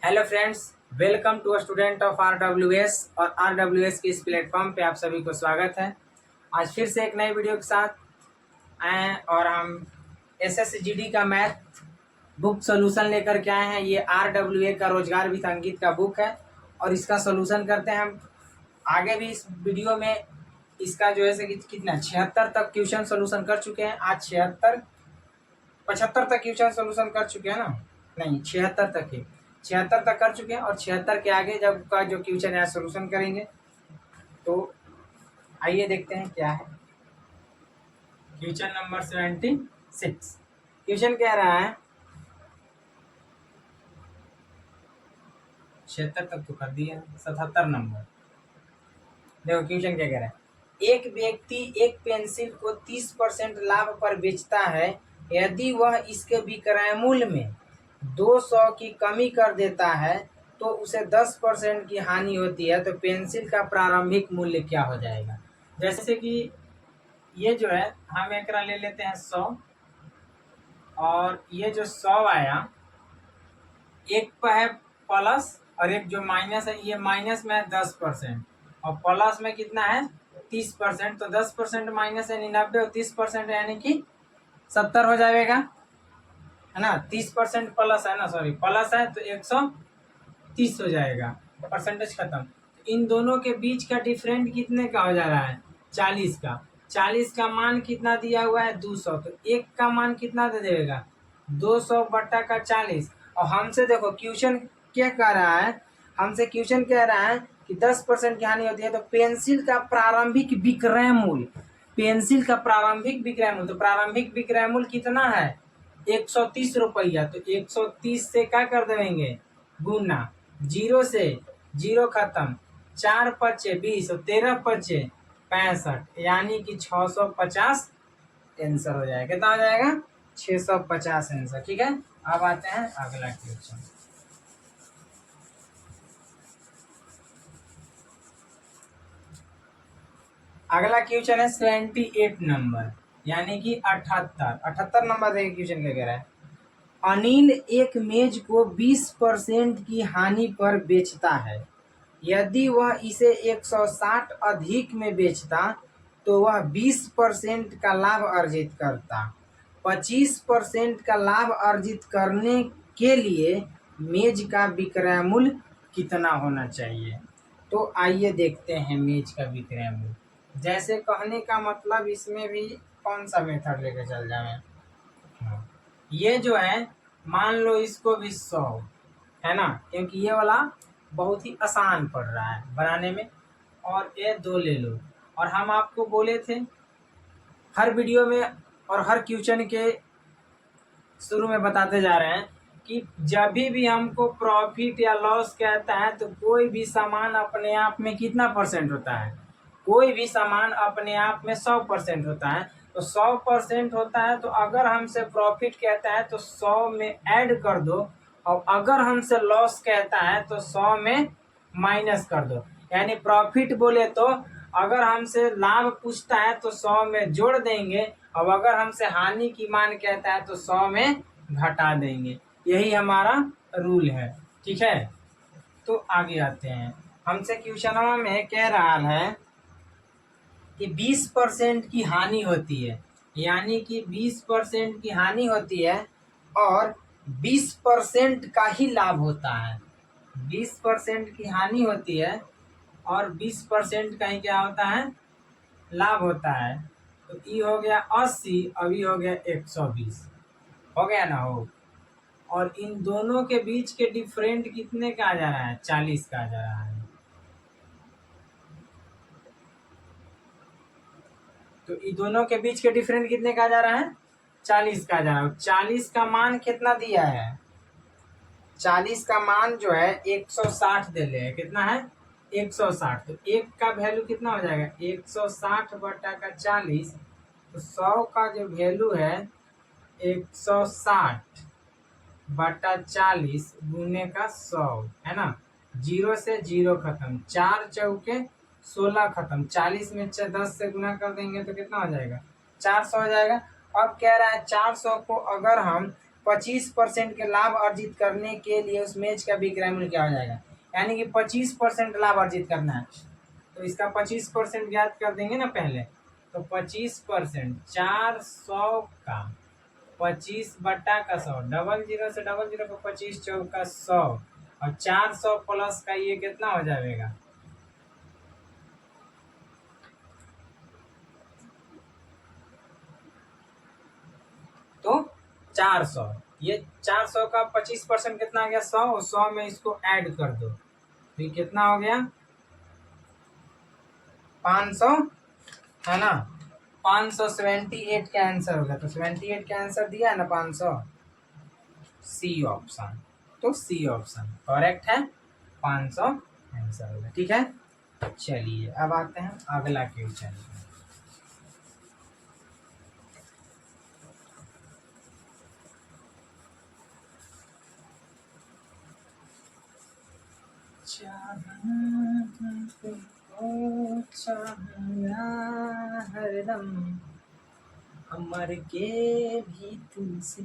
Hello friends, welcome to student of RWS और RWS के इस प्लेटफॉर्म पे आप सभी को स्वागत है। आज फिर से एक नई वीडियो के साथ आए हैं और हम एसएसजीडी का मैथ बुक सोल्यूशन लेकर के आए हैं। ये आरडब्ल्यूए का रोजगार वित्त अंकित का बुक है और इसका सोल्यूशन करते हैं हम। आगे भी इस वीडियो में इसका जो है से कितना 76 तक क्वेश्चन सोल्यूशन कर चुके हैं। आज 75 तक क्वेश्चन सोल्यूशन कर चुके हैं ना, नहीं 76 तक ही 76 तक कर चुके हैं और 76 के आगे जब का जो क्वेश्चन है सोल्यूशन करेंगे। तो आइए देखते हैं क्या है क्वेश्चन नंबर 76। क्वेश्चन कह रहा है 76 तक तो कर दिया, 77 नंबर देखो क्वेश्चन क्या कह रहा है। एक व्यक्ति एक पेंसिल को 30% लाभ पर बेचता है। यदि वह इसके विक्रय मूल्य में 200 की कमी कर देता है तो उसे 10% की हानि होती है। तो पेंसिल का प्रारंभिक मूल्य क्या हो जाएगा। जैसे कि ये जो है हम एक ले लेते हैं 100 और ये जो 100 आया, एक पर है प्लस और एक जो माइनस है, ये माइनस में है 10% और प्लस में कितना है 30%। तो 10% माइनस है 99 और 30% यानी कि 70 हो जाएगा, है ना। 30% प्लस है ना, सॉरी प्लस है तो 130 हो जाएगा, परसेंटेज खत्म। तो इन दोनों के बीच का डिफरेंट कितने का हो जा रहा है 40 का। 40 का मान कितना दिया हुआ है 200, तो एक का मान कितना दे देगा 200 बट्टा का 40। और हमसे देखो क्वेश्चन क्या कह रहा है, हमसे क्वेश्चन कह रहा है कि 10% की हानि होती है। तो पेंसिल का प्रारंभिक विक्रय मूल्य, पेंसिल का प्रारंभिक विक्रय मूल्य, तो प्रारंभिक विक्रय मूल्य कितना है 130 रुपया। तो 130 से क्या कर देंगे गुना, 0 से 0 खत्म, 4 पच्चे 20 और 13 पच्चे 65, यानी कि 650 आंसर हो जाएगा। कितना हो जाएगा 650 आंसर। ठीक है, अब आते हैं अगला क्वेश्चन। अगला क्वेश्चन है 78 नंबर, यानी कि 78 नंबर देखिए क्वेश्चन क्या कह रहा है। अनिल एक मेज को 20% की हानि पर बेचता है। यदि वह इसे 160 अधिक में बेचता तो वह 20% का लाभ अर्जित करता। 25% का लाभ अर्जित करने के लिए मेज का विक्रय मूल्य कितना होना चाहिए। तो आइए देखते हैं मेज का विक्रय मूल्य। जैसे कहने का मतलब इसमें भी कौन सा मेथड लेके चल जाए। ये जो है मान लो इसको भी 100 है ना, क्योंकि ये वाला बहुत ही आसान पड़ रहा है बनाने में। और ये 2 ले लो। और हम आपको बोले थे हर वीडियो में और हर क्वेश्चन के शुरू में बताते जा रहे हैं कि जब भी हमको प्रॉफिट या लॉस कहता है तो कोई भी सामान अपने आप में कितना परसेंट होता है, कोई भी सामान अपने आप में 100% होता है। तो 100% होता है, तो अगर हमसे प्रॉफिट कहता है तो 100 में ऐड कर दो, और अगर हमसे लॉस कहता है तो 100 में माइनस कर दो। यानी प्रॉफिट बोले तो अगर हमसे लाभ पूछता है तो 100 में जोड़ देंगे, और अगर हमसे हानि की मान कहता है तो 100 में घटा देंगे। यही हमारा रूल है। ठीक है, तो आगे आते हैं। हमसे क्वेश्चन में कह रहा है कि 20% की हानि होती है, यानी कि 20% की हानि होती है और 20% का ही लाभ होता है। 20% की हानि होती है और 20% का ही क्या होता है लाभ होता है। तो ये हो गया 80, अभी हो गया 120, हो गया ना हो। और इन दोनों के बीच के डिफरेंट कितने का आ जा रहा है 40 का आ जा रहा है। तो इन दोनों के बीच के डिफरेंट कितने का आ जा रहा है 40 का आ जा रहा है। 40 का मान कितना दिया है, 40 का मान जो है 160 दे ले, कितना है 160। तो एक का वैल्यू कितना हो जाएगा 160 बटा का 40। तो 100 का जो वैल्यू है 160 बटा 40 गुने का 100, है ना। 0 से 0 खत्म, 4 चौके 16 खत्म, 40 में 10 से गुना कर देंगे तो कितना हो जाएगा 400 हो जाएगा। अब कह रहा है 400 को अगर हम 25% के लाभ अर्जित करने के लिए उस मेज का विक्रय मूल्य क्या हो जाएगा। यानी कि 25% लाभ अर्जित करना है, तो इसका 25% ज्ञात कर देंगे ना पहले। तो 25% 400 का 25/100, 00 से 00 को 25 चौका 100 और 400 प्लस का ये कितना हो जाएगा, तो 400। ये 400 का 25% कितना आ गया 100, और 100 में इसको ऐड कर दो तो ये कितना हो गया 500, है ना। 578 का आंसर होगा, तो 78 का आंसर दिया है ना 500, सी ऑप्शन। तो सी ऑप्शन करेक्ट है, 500 आंसर होगा। ठीक है, चलिए अब आते हैं अगला क्वेश्चन। हरदम अमर के भी तुमसे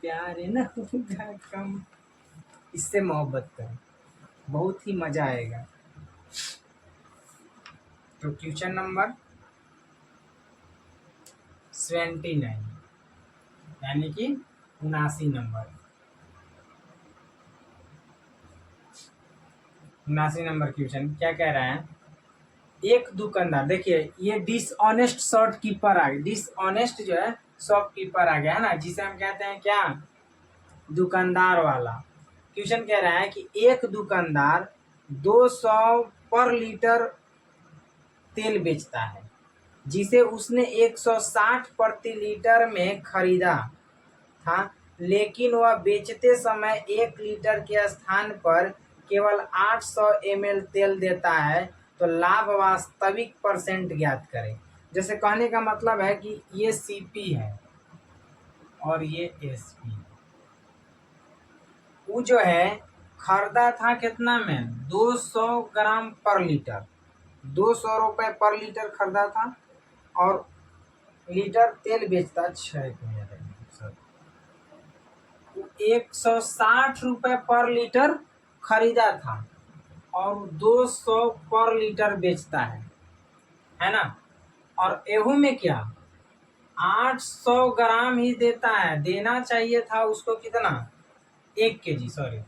प्यार न होगा कम, इससे मोहब्बत करो, बहुत ही मजा आएगा। तो क्वेश्चन नंबर 79 यानी कि 79 नंबर, 79 नंबर क्वेश्चन क्या कह रहा है। एक दुकानदार, देखिए ये डिसऑनेस्ट शॉपकीपर आ गया, डिसऑनेस्ट जो है शॉपकीपर आ गया है ना, जिसे हम कहते हैं क्या, दुकानदार वाला। क्वेश्चन कह रहा है कि एक दुकानदार 200 पर लीटर तेल बेचता है, जिसे उसने 160 प्रति लीटर में खरीदा था, लेकिन वह बेचते समय 1 लीटर के स्थान पर केवल 800 ml तेल देता है, तो लाभ वास्तविक परसेंट ज्ञात करें। जैसे कहने का मतलब है कि ये सीपी है और ये एसपी। वो जो है खरीदा था कितना में, 200 ग्राम पर लीटर, 200 रुपये पर लीटर खरीदा था, और लीटर तेल बेचता 160 रुपये पर लीटर खरीदा था और 200 पर लीटर बेचता है ना। और एहू में क्या 800 ग्राम ही देता है, देना चाहिए था उसको कितना 1 kg, सॉरी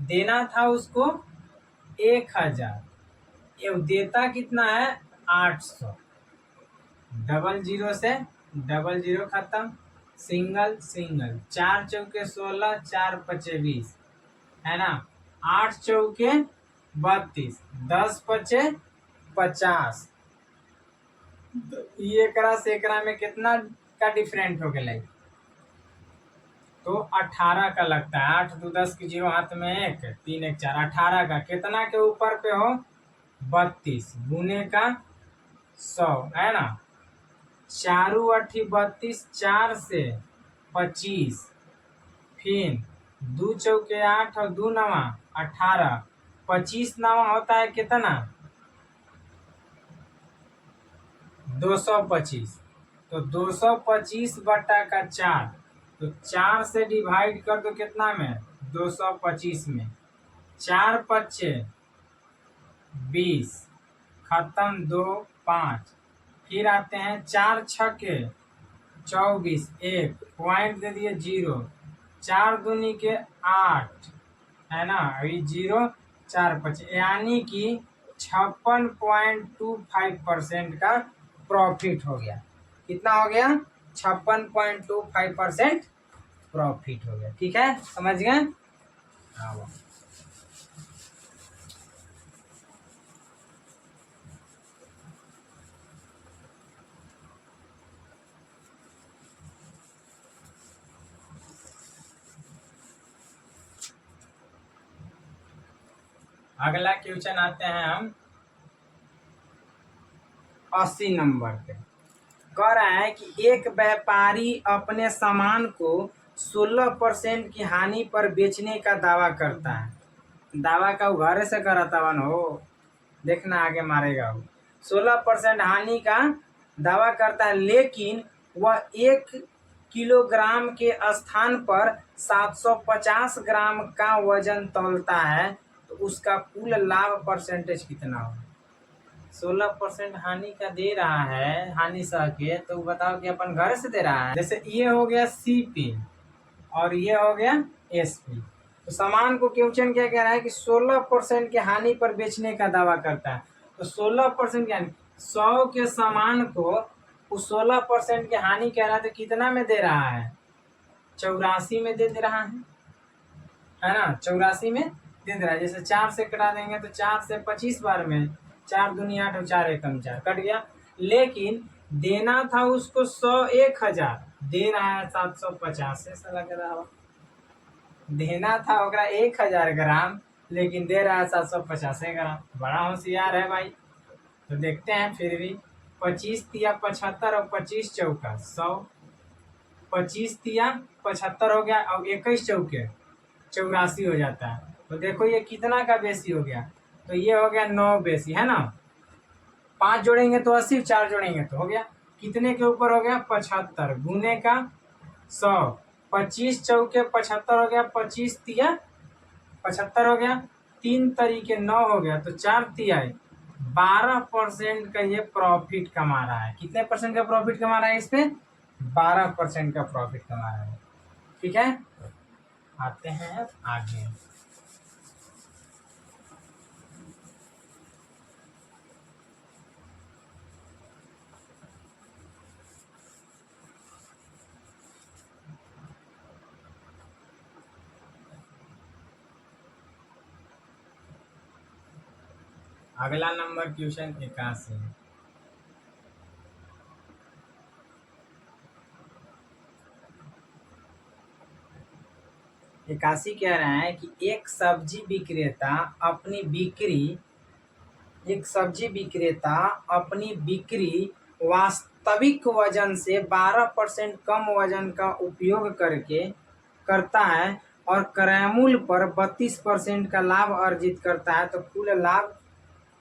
देना था उसको 1000, ये देता कितना है 800। 00 से 00 खत्म, सिंगल सिंगल, 4 चौके 16, 4 पचे 20, है ना, 8 चौके 32, 10 पचे 50। ये एकरा से एकरा में कितना का डिफरेंट हो गया, तो 18 का लगता है। 8 2 10 की 0 हाथ में 1, 3 1 4, 18 का कितना के ऊपर पे हो 32 गुने का 100, है ना। 4 8 32, 4 से 25, फिर 2 चौके 8 और 2 9 18, 25 9 होता है कितना 225, तो 225 बटा का 4, तो 4 से डिवाइड कर दो कितना में 225 में, 4 पच्चे 20, खत्म 2 5, फिर आते हैं 4 छक्के 24, 1 पॉइंट दे दिए 0, 4 दूनी के 8, है ना, अभी 0 4 5, यानी कि 56.25% का प्रॉफिट हो गया। कितना हो गया 56.25% प्रॉफिट हो गया। ठीक है, समझ गए। अगला क्वेश्चन आते हैं हम 80 नंबर पे। कह रहा है कि एक व्यापारी अपने सामान को 16% की हानि पर बेचने का दावा करता है। दावा का उघारे से कराता वन हो, देखना आगे मारेगा वो। 16% हानि का दावा करता है, लेकिन वह 1 किलोग्राम के स्थान पर 750 ग्राम का वजन तौलता है तो उसका कुल लाभ परसेंटेज कितना होगा? 16% हानि का दे रहा है, हानि सह के, तो बताओ कि अपन घर से दे रहा है। जैसे ये हो गया सीपी और ये हो गया एसपी। तो सामान को क्वेश्चन क्या कह रहा है कि 16% के हानि पर बेचने का दावा करता है। तो 16% के हानि, 100 के सामान को उस 16% के हानि कह रहा है तो कितना में दे रहा है? 84 में दे रहा है ना, 84 में दे रहा है। जैसे 4 से कटा देंगे तो 4 से 25 बार में, 4 दूनी 8 और 4 एकम 4 कट गया। लेकिन देना था उसको 100 1000, दे रहा है 750 से साला के दावा। देना था ओकरा 1000 ग्राम लेकिन दे रहा है 750 ग्राम। बड़ा होशियार है भाई। तो देखते हैं फिर भी। 25 तिया 75 और 25 चौका 100, 25 तिया 75 हो गया और 21 चौके 84 हो जाता है। तो देखो ये कितना का बेसी हो गया? तो ये हो गया 9 बेसी, है ना। 5 जोड़ेंगे तो 80, 4 जोड़ेंगे तो हो गया कितने के ऊपर हो गया? 75 गुने का 100, 25 चौके 75 हो गया, 25 तिया 75 हो गया, 3 तरीके 9 हो गया, तो 4 तिया 12% का ये प्रॉफिट कमा रहा है। कितने परसेंट का प्रॉफिट कमा रहा है इस पे? 12% का प्रॉफिट कमा रहा है। ठीक है, आते हैं आगे। अगला नंबर क्वेश्चन 81। इक्यासी कह रहा है कि एक सब्जी विक्रेता अपनी बिक्री वास्तविक वजन से 12% कम वजन का उपयोग करके करता है और क्रय मूल्य पर 32% का लाभ अर्जित करता है। तो कुल लाभ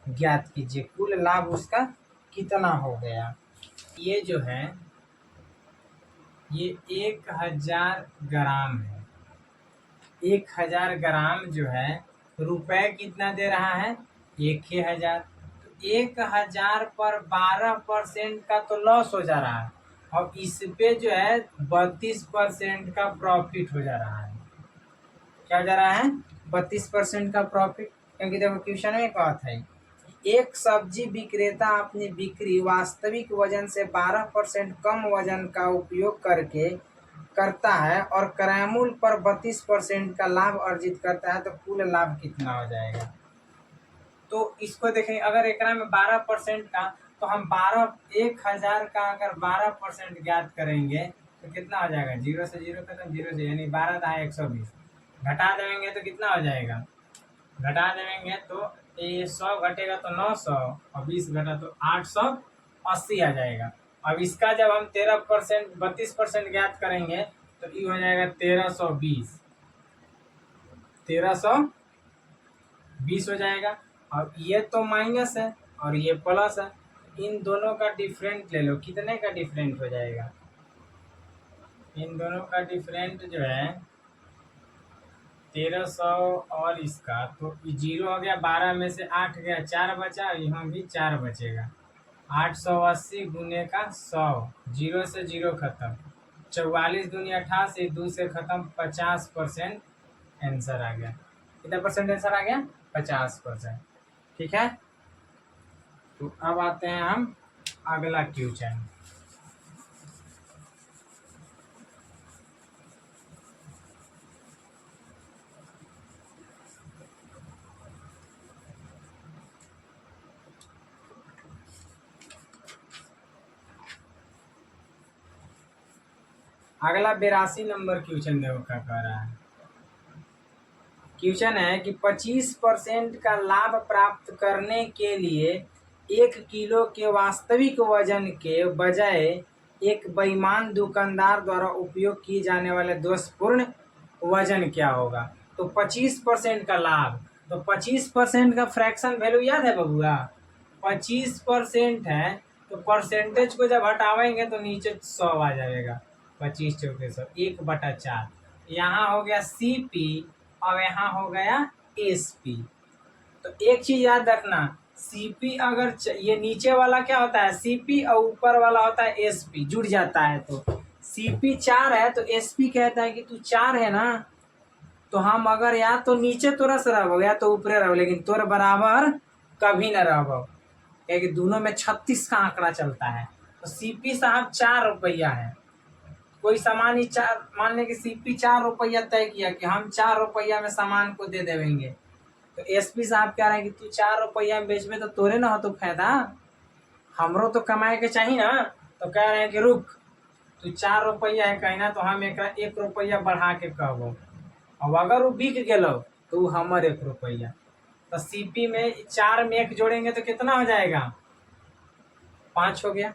ज्ञात कीजिए। कुल लाभ उसका कितना हो गया? ये जो है ये 1000 ग्राम है। 1000 ग्राम जो है रुपए कितना दे रहा है? 1000। तो 1000 पर 12% का तो लॉस हो जा रहा है और इस पे जो है 32% का प्रॉफिट हो जा रहा है। क्या हो जा रहा है? 32% का प्रॉफिट। क्योंकि देखो क्वेश्चन में कहा था एक सब्जी विक्रेता अपनी बिक्री वास्तविक वजन से 12% कम वजन का उपयोग करके करता है और क्रय मूल्य पर 32% का लाभ अर्जित करता है। तो कुल लाभ कितना हो जाएगा? तो इसको देखें, अगर एकरा में 12% का, तो हम 1000 का अगर 12% ज्ञात करेंगे तो कितना हो जाएगा? 0 से 0 खत्म, 0 से यानी 12 × 120। घटा देंगे तो कितना हो जाएगा? घटा देंगे तो ये 100 घटेगा तो 900 और 20 घटा तो 880 आ जाएगा। अब इसका जब हम 13% 32% ज्ञात करेंगे तो ये हो जाएगा 1320 हो जाएगा। और ये तो माइनस है और ये प्लस है, इन दोनों का डिफरेंट ले लो। कितने का डिफरेंट हो जाएगा? इन दोनों का डिफरेंट जो है 1300 और इसका, तो 0 हो गया, 12 में से 8 गया, 4 बचा, यहाँ भी 4 बचेगा। 880 गुने का 100, 0 से 0 खत्म, 44 दूनी 88, 2 से खत्म, 50% आंसर आ गया। कितना परसेंट आंसर आ गया? 50%। ठीक है, तो अब आते हैं हम अगला क्वेश्चन। अगला 82 नंबर क्वेश्चन देखो क्या कह रहा है। क्वेश्चन है कि 25% का लाभ प्राप्त करने के लिए 1 किलो के वास्तविक वजन के बजाय एक बेईमान दुकानदार द्वारा उपयोग की जाने वाले दोषपूर्ण वजन क्या होगा? तो 25% का लाभ, तो 25% का फ्रैक्शन वैल्यू याद है बबुआ? 25% है तो परसेंटेज को जब हटावेंगे तो नीचे 100 आ जाएगा। 25 चौके 100, 1/4। यहाँ हो गया CP और यहाँ हो गया SP। तो एक चीज याद रखना, CP अगर ये नीचे वाला क्या होता है CP और ऊपर वाला होता है SP, जुड़ जाता है। तो CP 4 है तो SP कहता है कि तू 4 है ना, तो हम अगर या तो नीचे तोरा से रहो या तो ऊपरे रहो, लेकिन तोर बराबर कभी न रहो, क्योंकि दोनों में 36 का आंकड़ा चलता है। तो CP साहब 4 रुपया है, कोई सामान ही 4, मान लें कि CP 4 रुपया तय किया कि हम 4 रुपया में सामान को दे देंगे, तो SP साहब कह रहे हैं कि तू 4 रुपया में बेचबे तो तोरे ना हो तो फायदा, हमरो तो कमाए के चाहिए ना। तो कह रहे हैं कि रुक, तू 4 रुपया है कहना तो हम 1 रुपया बढ़ा के कहबो, अब अगर वो बिक गेलो तो हमर 1 रुपया। तो CP में 4 में 1 जोड़ेंगे तो कितना हो जाएगा, 5 हो गया।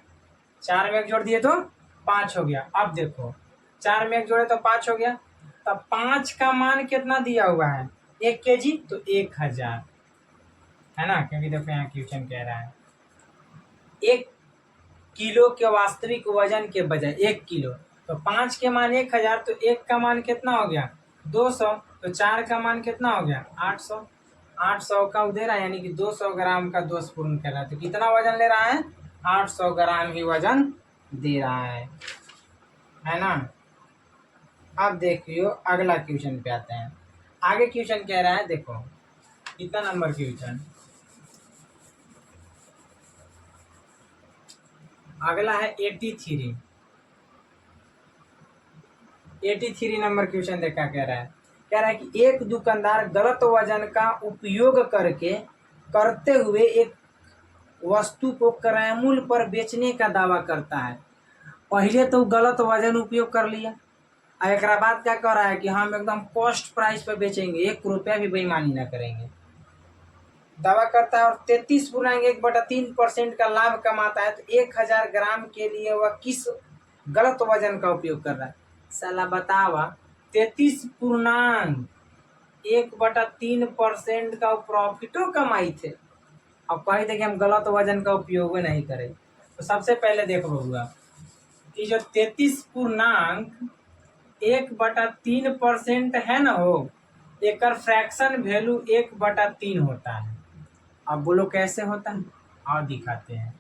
4 में 1 जोड़ दिए तो 5 हो गया। अब देखो 4 में 1 जोड़े तो 5 हो गया। तब 5 का मान कितना दिया हुआ है, 1 kg, तो 1000 है ना, क्योंकि देखो यहाँ क्वेश्चन कह रहा है 1 किलो के वास्तविक वजन के बजाय 1 किलो, तो 5 के मान 1000, तो 1 का मान कितना हो गया 200, तो 4 का मान कितना हो गया 800। 800 का दे रहा है, यानी कि 200 ग्राम का दोष पूर्ण कर रहा है। तो कितना वजन ले रहा है, 800 ग्राम ही वजन दे रहा है ना। अब देखियो अगला क्वेश्चन पे आते हैं। आगे क्वेश्चन कह रहा है, देखो कितना नंबर क्वेश्चन, अगला है 83 नंबर क्वेश्चन देखा कह रहा है कि एक दुकानदार गलत वजन का उपयोग करते हुए एक वस्तु को क्रय मूल्य पर बेचने का दावा करता है। पहले तो गलत वजन उपयोग कर लिया, और एक बाद क्या कह रहा है कि हम एकदम कॉस्ट प्राइस पर बेचेंगे, 1 रुपया भी बेईमानी ना करेंगे, दावा करता है। और 33.1/3% का लाभ कमाता है। तो 1000 ग्राम के लिए वह किस गलत वजन का उपयोग कर रहा है, साला बतावा। 33.1/3% का प्रॉफिटो कमाई थे, अब कही थे कि हम गलत वजन का उपयोग नहीं करें। तो सबसे पहले देखो बबुआ, ये जो 33.1/3% है ना, हो एक फ्रैक्शन वैल्यू 1/3 होता है। अब बोलो कैसे होता है, और दिखाते हैं।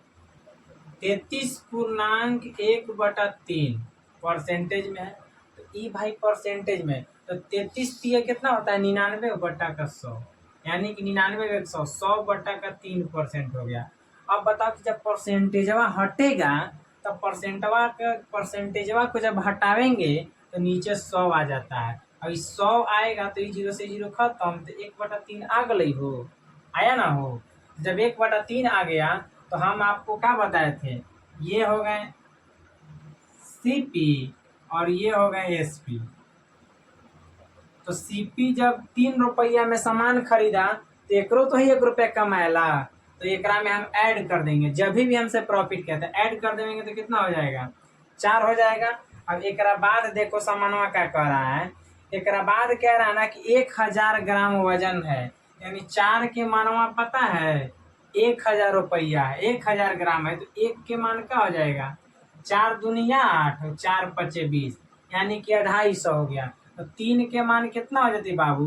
33.1/3 परसेंटेज में है, तो ई भाई परसेंटेज में, तो 33 कितना होता है 99/100, यानी कि 99/100, 100/3% हो गया। अब बताओ कि जब परसेंटेजवा हटेगा, तब परसेंटेजवा को जब हटावेंगे तो नीचे 100 आ जाता है। अब 100 आएगा तो 0 से 0 खत्म, तो 1/3 आ गई हो, आया ना हो। जब 1/3 आ गया तो हम आपको क्या बताए थे, ये हो गए CP और ये हो गए SP। तो CP जब 3 रुपया में सामान खरीदा तो एकरो तो ही 1 रुपया कमाएला, तो एकरा में हम ऐड कर देंगे। जब भी हमसे प्रॉफिट कहते हैं ऐड कर देंगे तो कितना हो जाएगा, 4 हो जाएगा। अब एक बाद देखो सामानवा क्या कह रहा है, एक बाद कह रहा है ना कि 1000 ग्राम वजन है, यानी 4 के मानवा पता है 1000 रुपया है, 1000 ग्राम है, तो 1 के मान क्या हो जाएगा 4 दूनिया 8 और 4 पचे 20, यानी कि 250 हो गया। तो 3 के मान कितना हो जाती बाबू,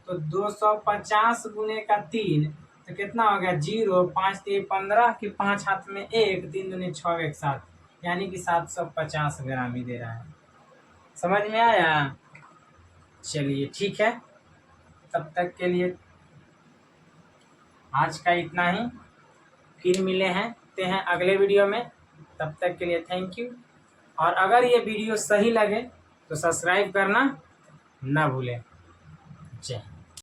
तो 250 गुने का 3, तो कितना हो गया 0, 5 3 15 की 5 हाथ में 1, 3 दूनी 6 एक साथ, यानी कि 750 ग्राम ही दे रहा है। समझ में आया, चलिए ठीक है, तब तक के लिए आज का इतना ही, फिर मिले हैं अगले वीडियो में। तब तक के लिए थैंक यू। और अगर ये वीडियो सही लगे तो सब्सक्राइब करना ना भूलें। जय